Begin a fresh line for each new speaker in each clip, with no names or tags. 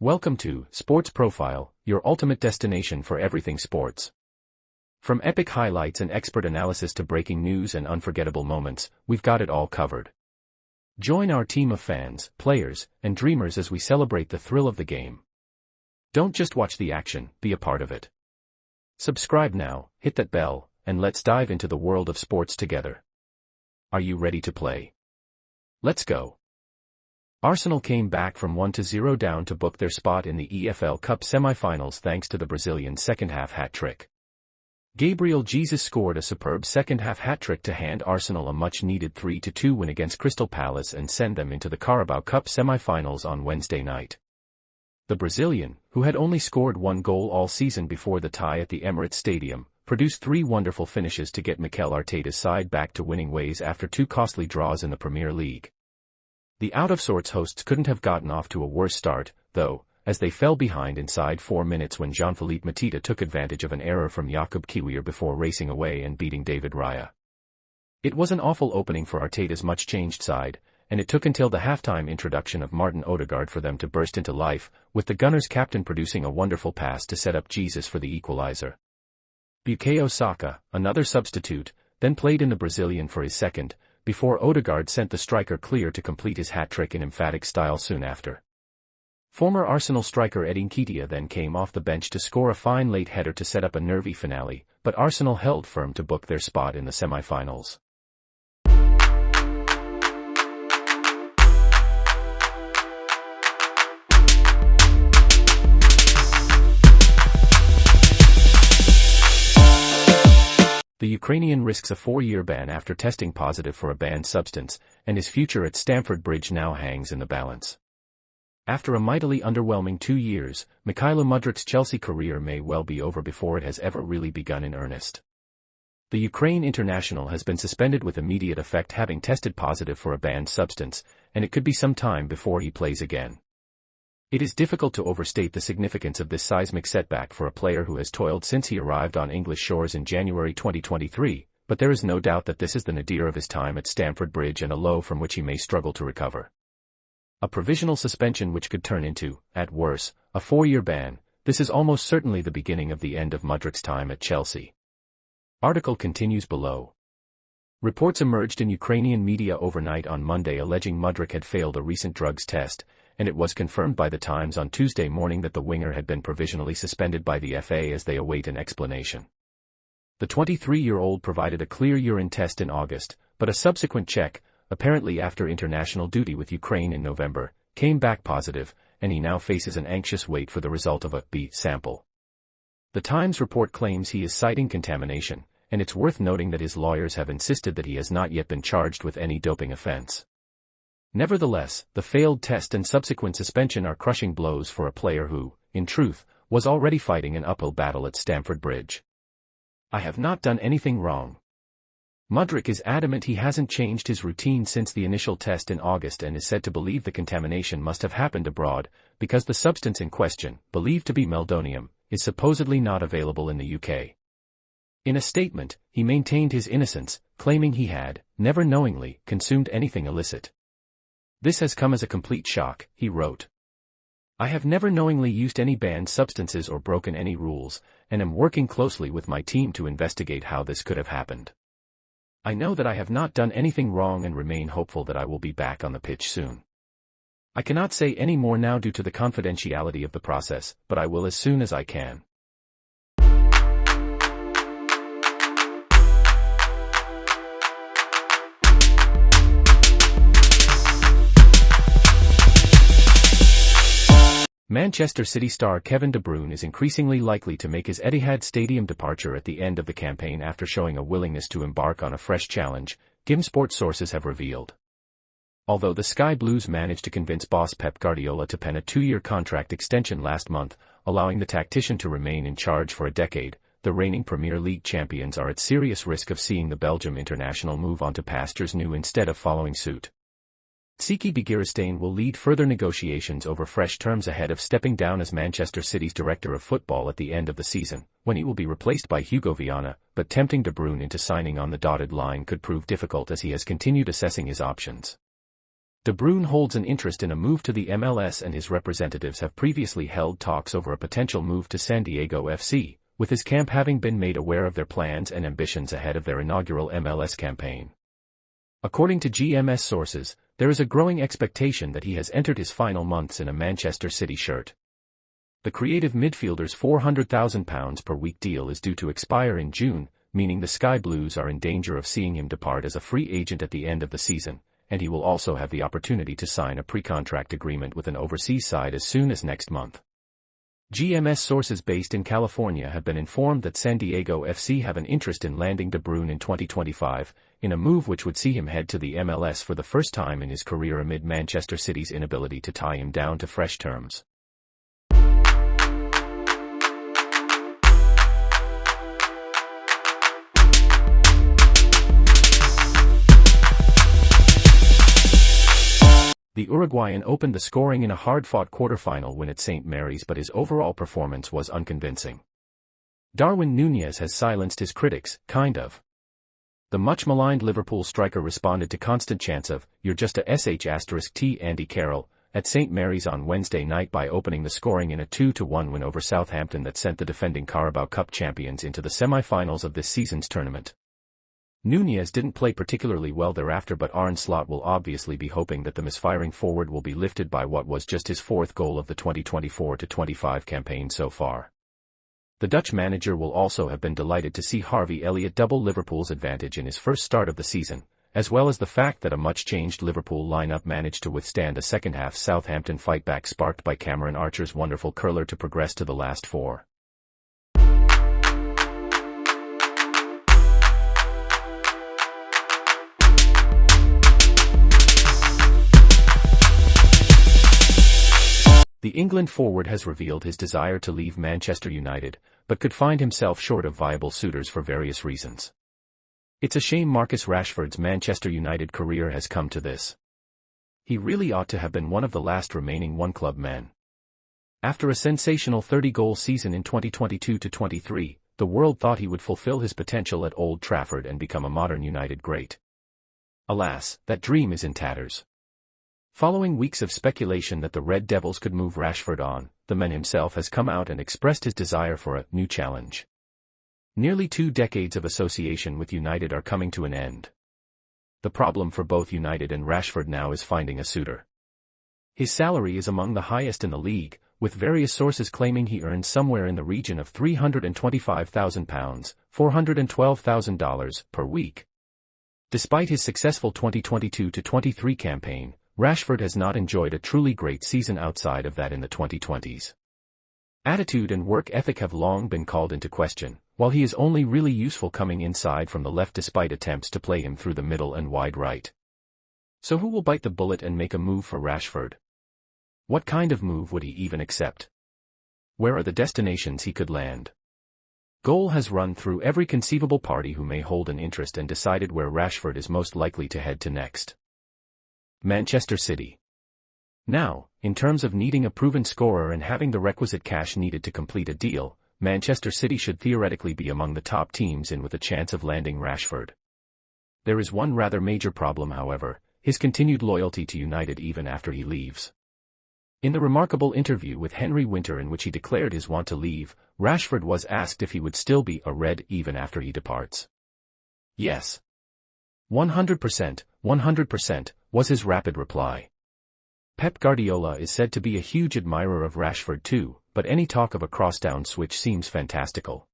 Welcome to Sports Profile, your ultimate destination for everything sports. From epic highlights and expert analysis to breaking news and unforgettable moments, we've got it all covered. Join our team of fans, players, and dreamers as we celebrate the thrill of the game. Don't just watch the action, be a part of it. Subscribe now, hit that bell, and let's dive into the world of sports together. Are you ready to play? Let's go. Arsenal came back from 1-0 down to book their spot in the EFL Cup semi-finals thanks to the Brazilian second-half hat-trick. Gabriel Jesus scored a superb second-half hat-trick to hand Arsenal a much-needed 3-2 win against Crystal Palace and send them into the Carabao Cup semi-finals on Wednesday night. The Brazilian, who had only scored one goal all season before the tie at the Emirates Stadium, produced three wonderful finishes to get Mikel Arteta's side back to winning ways after two costly draws in the Premier League. The out-of-sorts hosts couldn't have gotten off to a worse start, though, as they fell behind inside 4 minutes when Jean-Philippe Mateta took advantage of an error from Jakub Kiwior before racing away and beating David Raya. It was an awful opening for Arteta's much-changed side, and it took until the halftime introduction of Martin Odegaard for them to burst into life, with the Gunners' captain producing a wonderful pass to set up Jesus for the equalizer. Bukayo Saka, another substitute, then played in the Brazilian for his second, before Odegaard sent the striker clear to complete his hat-trick in emphatic style soon after. Former Arsenal striker Eddie Nketiah then came off the bench to score a fine late header to set up a nervy finale, but Arsenal held firm to book their spot in the semi-finals. The Ukrainian risks a 4-year ban after testing positive for a banned substance, and his future at Stamford Bridge now hangs in the balance. After a mightily underwhelming 2 years, Mykhailo Mudryk's Chelsea career may well be over before it has ever really begun in earnest. The Ukraine international has been suspended with immediate effect, having tested positive for a banned substance, and it could be some time before he plays again. It is difficult to overstate the significance of this seismic setback for a player who has toiled since he arrived on English shores in January 2023, but there is no doubt that this is the nadir of his time at Stamford Bridge and a low from which he may struggle to recover. A provisional suspension which could turn into, at worst, a 4-year ban. This is almost certainly the beginning of the end of Mudryk's time at Chelsea. Article continues below. Reports emerged in Ukrainian media overnight on Monday alleging Mudryk had failed a recent drugs test, and it was confirmed by the Times on Tuesday morning that the winger had been provisionally suspended by the FA as they await an explanation. The 23-year-old provided a clear urine test in August, but a subsequent check, apparently after international duty with Ukraine in November, came back positive, and he now faces an anxious wait for the result of a B sample. The Times report claims he is citing contamination, and it's worth noting that his lawyers have insisted that he has not yet been charged with any doping offense. Nevertheless, the failed test and subsequent suspension are crushing blows for a player who, in truth, was already fighting an uphill battle at Stamford Bridge. I have not done anything wrong. Mudryk is adamant he hasn't changed his routine since the initial test in August and is said to believe the contamination must have happened abroad, because the substance in question, believed to be meldonium, is supposedly not available in the UK. In a statement, he maintained his innocence, claiming he had, never knowingly, consumed anything illicit. This has come as a complete shock, he wrote. I have never knowingly used any banned substances or broken any rules, and am working closely with my team to investigate how this could have happened. I know that I have not done anything wrong and remain hopeful that I will be back on the pitch soon. I cannot say any more now due to the confidentiality of the process, but I will as soon as I can. Manchester City star Kevin De Bruyne is increasingly likely to make his Etihad Stadium departure at the end of the campaign after showing a willingness to embark on a fresh challenge, GimSport sources have revealed. Although the Sky Blues managed to convince boss Pep Guardiola to pen a 2-year contract extension last month, allowing the tactician to remain in charge for a decade, the reigning Premier League champions are at serious risk of seeing the Belgium international move on to pastures new instead of following suit. Siki Begiristain will lead further negotiations over fresh terms ahead of stepping down as Manchester City's director of football at the end of the season, when he will be replaced by Hugo Viana, but tempting De Bruyne into signing on the dotted line could prove difficult as he has continued assessing his options. De Bruyne holds an interest in a move to the MLS, and his representatives have previously held talks over a potential move to San Diego FC, with his camp having been made aware of their plans and ambitions ahead of their inaugural MLS campaign. According to GMS sources, there is a growing expectation that he has entered his final months in a Manchester City shirt. The creative midfielder's £400,000 per week deal is due to expire in June, meaning the Sky Blues are in danger of seeing him depart as a free agent at the end of the season, and he will also have the opportunity to sign a pre-contract agreement with an overseas side as soon as next month. GMS sources based in California have been informed that San Diego FC have an interest in landing De Bruyne in 2025, in a move which would see him head to the MLS for the first time in his career amid Manchester City's inability to tie him down to fresh terms. The Uruguayan opened the scoring in a hard-fought quarter-final win at St. Mary's, but his overall performance was unconvincing. Darwin Núñez has silenced his critics, kind of. The much-maligned Liverpool striker responded to constant chants of, "You're just a sh*t Andy Carroll," at St. Mary's on Wednesday night by opening the scoring in a 2-1 win over Southampton that sent the defending Carabao Cup champions into the semi-finals of this season's tournament. Núñez didn't play particularly well thereafter, but Arne Slot will obviously be hoping that the misfiring forward will be lifted by what was just his fourth goal of the 2024-25 campaign so far. The Dutch manager will also have been delighted to see Harvey Elliott double Liverpool's advantage in his first start of the season, as well as the fact that a much-changed Liverpool lineup managed to withstand a second-half Southampton fightback sparked by Cameron Archer's wonderful curler to progress to the last four. The England forward has revealed his desire to leave Manchester United, but could find himself short of viable suitors for various reasons. It's a shame Marcus Rashford's Manchester United career has come to this. He really ought to have been one of the last remaining one-club men. After a sensational 30-goal season in 2022-23, the world thought he would fulfill his potential at Old Trafford and become a modern United great. Alas, that dream is in tatters. Following weeks of speculation that the Red Devils could move Rashford on, the man himself has come out and expressed his desire for a new challenge. Nearly 2 decades of association with United are coming to an end. The problem for both United and Rashford now is finding a suitor. His salary is among the highest in the league, with various sources claiming he earns somewhere in the region of £325,000, $412,000 per week. Despite his successful 2022-23 campaign, Rashford has not enjoyed a truly great season outside of that in the 2020s. Attitude and work ethic have long been called into question, while he is only really useful coming inside from the left despite attempts to play him through the middle and wide right. So who will bite the bullet and make a move for Rashford? What kind of move would he even accept? Where are the destinations he could land? Goal has run through every conceivable party who may hold an interest and decided where Rashford is most likely to head to next. Manchester City. Now, in terms of needing a proven scorer and having the requisite cash needed to complete a deal, Manchester City should theoretically be among the top teams in with a chance of landing Rashford. There is one rather major problem, however, his continued loyalty to United even after he leaves. In the remarkable interview with Henry Winter in which he declared his want to leave, Rashford was asked if he would still be a Red even after he departs. Yes. 100%, 100%, was his rapid reply. Pep Guardiola is said to be a huge admirer of Rashford too, but any talk of a cross-down switch seems fantastical.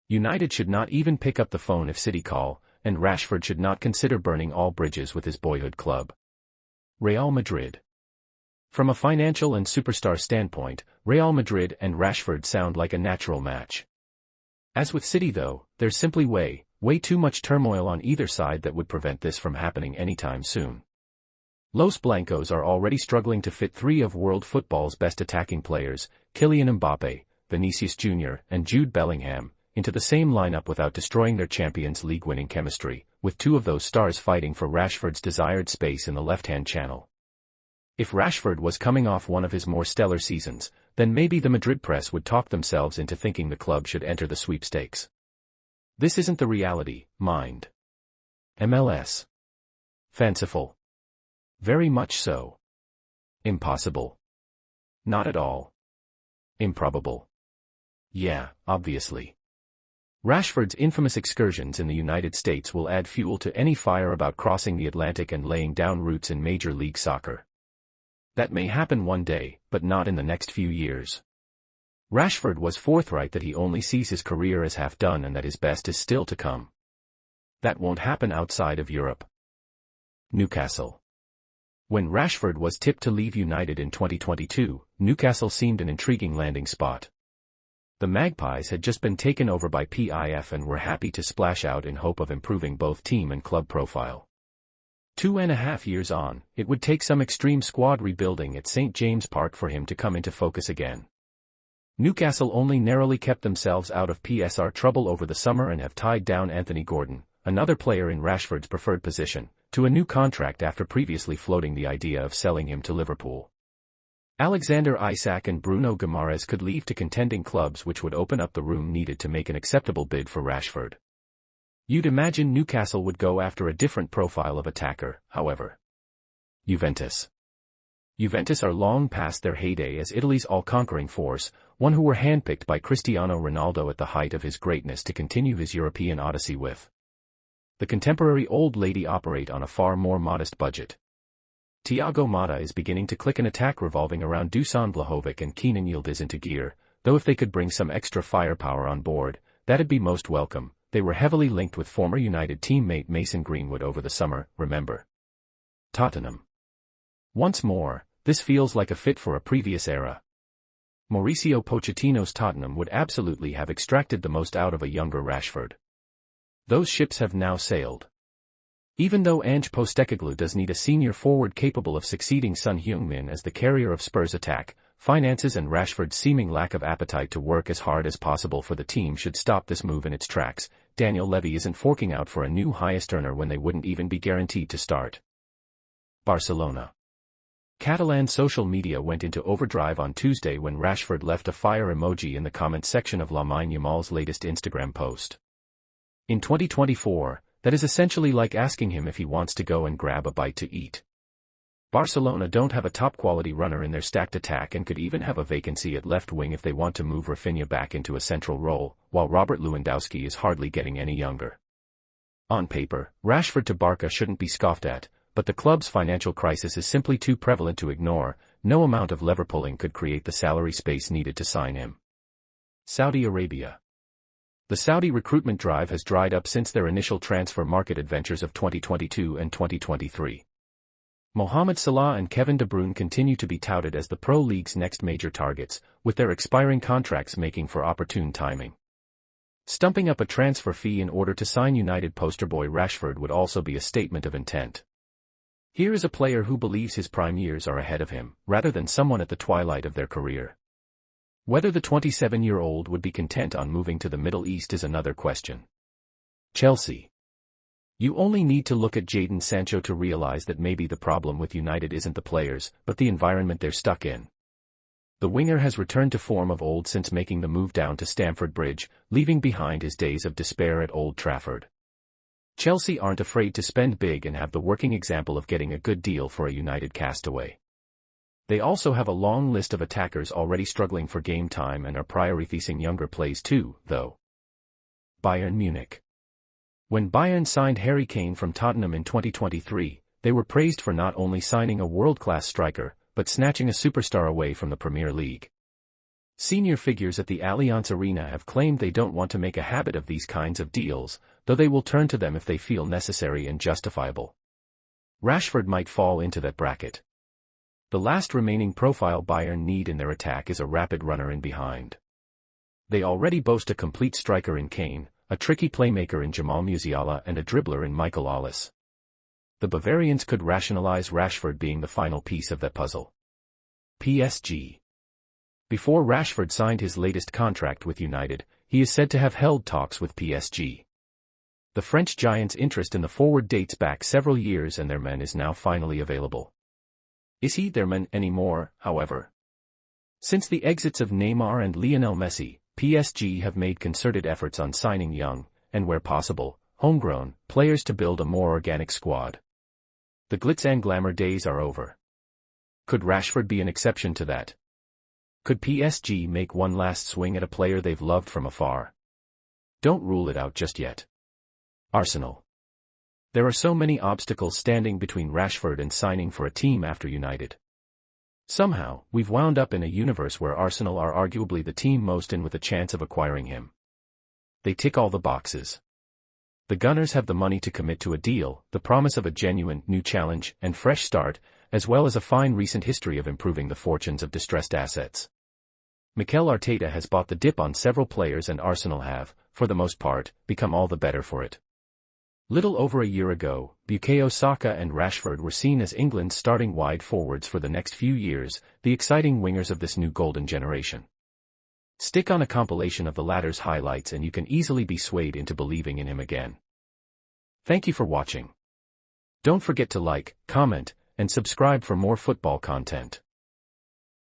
United should not even pick up the phone if City call, and Rashford should not consider burning all bridges with his boyhood club. Real Madrid. From a financial and superstar standpoint, Real Madrid and Rashford sound like a natural match. As with City though, there's simply way too much turmoil on either side that would prevent this from happening anytime soon. Los Blancos are already struggling to fit 3 of world football's best attacking players, Kylian Mbappe, Vinicius Jr., and Jude Bellingham, into the same lineup without destroying their Champions League winning chemistry, with 2 of those stars fighting for Rashford's desired space in the left-hand channel. If Rashford was coming off one of his more stellar seasons, then maybe the Madrid press would talk themselves into thinking the club should enter the sweepstakes. This isn't the reality, mind. MLS. Fanciful. Very much so. Impossible. Not at all. Improbable. Yeah, obviously. Rashford's infamous excursions in the United States will add fuel to any fire about crossing the Atlantic and laying down roots in Major League Soccer. That may happen one day, but not in the next few years. Rashford was forthright that he only sees his career as half done and that his best is still to come. That won't happen outside of Europe. Newcastle. When Rashford was tipped to leave United in 2022, Newcastle seemed an intriguing landing spot. The Magpies had just been taken over by PIF and were happy to splash out in hope of improving both team and club profile. 2.5 years on, it would take some extreme squad rebuilding at St. James Park for him to come into focus again. Newcastle only narrowly kept themselves out of PSR trouble over the summer and have tied down Anthony Gordon, another player in Rashford's preferred position, to a new contract after previously floating the idea of selling him to Liverpool. Alexander Isak and Bruno Guimaraes could leave to contending clubs, which would open up the room needed to make an acceptable bid for Rashford. You'd imagine Newcastle would go after a different profile of attacker, however. Juventus. Juventus are long past their heyday as Italy's all-conquering force, one who were handpicked by Cristiano Ronaldo at the height of his greatness to continue his European odyssey with. The contemporary old lady operate on a far more modest budget. Thiago Motta is beginning to click an attack revolving around Dusan Vlahovic and Kenan Yildiz into gear, though if they could bring some extra firepower on board, that'd be most welcome. They were heavily linked with former United teammate Mason Greenwood over the summer, remember. Tottenham. Once more, this feels like a fit for a previous era. Mauricio Pochettino's Tottenham would absolutely have extracted the most out of a younger Rashford. Those ships have now sailed. Even though Ange Postecoglou does need a senior forward capable of succeeding Son Heung-min as the carrier of Spurs' attack, finances and Rashford's seeming lack of appetite to work as hard as possible for the team should stop this move in its tracks. Daniel Levy isn't forking out for a new highest earner when they wouldn't even be guaranteed to start. Barcelona. Catalan social media went into overdrive on Tuesday when Rashford left a fire emoji in the comments section of Lamine Yamal's latest Instagram post. In 2024, that is essentially like asking him if he wants to go and grab a bite to eat. Barcelona don't have a top-quality runner in their stacked attack and could even have a vacancy at left wing if they want to move Rafinha back into a central role, while Robert Lewandowski is hardly getting any younger. On paper, Rashford to Barca shouldn't be scoffed at, but the club's financial crisis is simply too prevalent to ignore. No amount of lever pulling could create the salary space needed to sign him. Saudi Arabia. The Saudi recruitment drive has dried up since their initial transfer market adventures of 2022 and 2023. Mohamed Salah and Kevin De Bruyne continue to be touted as the Pro League's next major targets, with their expiring contracts making for opportune timing. Stumping up a transfer fee in order to sign United poster boy Rashford would also be a statement of intent. Here is a player who believes his prime years are ahead of him, rather than someone at the twilight of their career. Whether the 27-year-old would be content on moving to the Middle East is another question. Chelsea. You only need to look at Jadon Sancho to realize that maybe the problem with United isn't the players, but the environment they're stuck in. The winger has returned to form of old since making the move down to Stamford Bridge, leaving behind his days of despair at Old Trafford. Chelsea aren't afraid to spend big and have the working example of getting a good deal for a United castaway. They also have a long list of attackers already struggling for game time and are prioritizing younger plays too, though. Bayern Munich. When Bayern signed Harry Kane from Tottenham in 2023, they were praised for not only signing a world-class striker, but snatching a superstar away from the Premier League. Senior figures at the Allianz Arena have claimed they don't want to make a habit of these kinds of deals, though they will turn to them if they feel necessary and justifiable. Rashford might fall into that bracket. The last remaining profile Bayern need in their attack is a rapid runner in behind. They already boast a complete striker in Kane, a tricky playmaker in Jamal Musiala and a dribbler in Michael Olise. The Bavarians could rationalize Rashford being the final piece of that puzzle. PSG. Before Rashford signed his latest contract with United, he is said to have held talks with PSG. The French giants' interest in the forward dates back several years and their man is now finally available. Is he their man anymore, however? Since the exits of Neymar and Lionel Messi, PSG have made concerted efforts on signing young, and where possible, homegrown, players to build a more organic squad. The glitz and glamour days are over. Could Rashford be an exception to that? Could PSG make one last swing at a player they've loved from afar? Don't rule it out just yet. Arsenal. There are so many obstacles standing between Rashford and signing for a team after United. Somehow, we've wound up in a universe where Arsenal are arguably the team most in with a chance of acquiring him. They tick all the boxes. The Gunners have the money to commit to a deal, the promise of a genuine, new challenge, and fresh start, as well as a fine recent history of improving the fortunes of distressed assets. Mikel Arteta has bought the dip on several players and Arsenal have, for the most part, become all the better for it. Little over a year ago, Bukayo Saka and Rashford were seen as England's starting wide forwards for the next few years, the exciting wingers of this new golden generation. Stick on a compilation of the latter's highlights and you can easily be swayed into believing in him again. Thank you for watching. Don't forget to like, comment, and subscribe for more football content.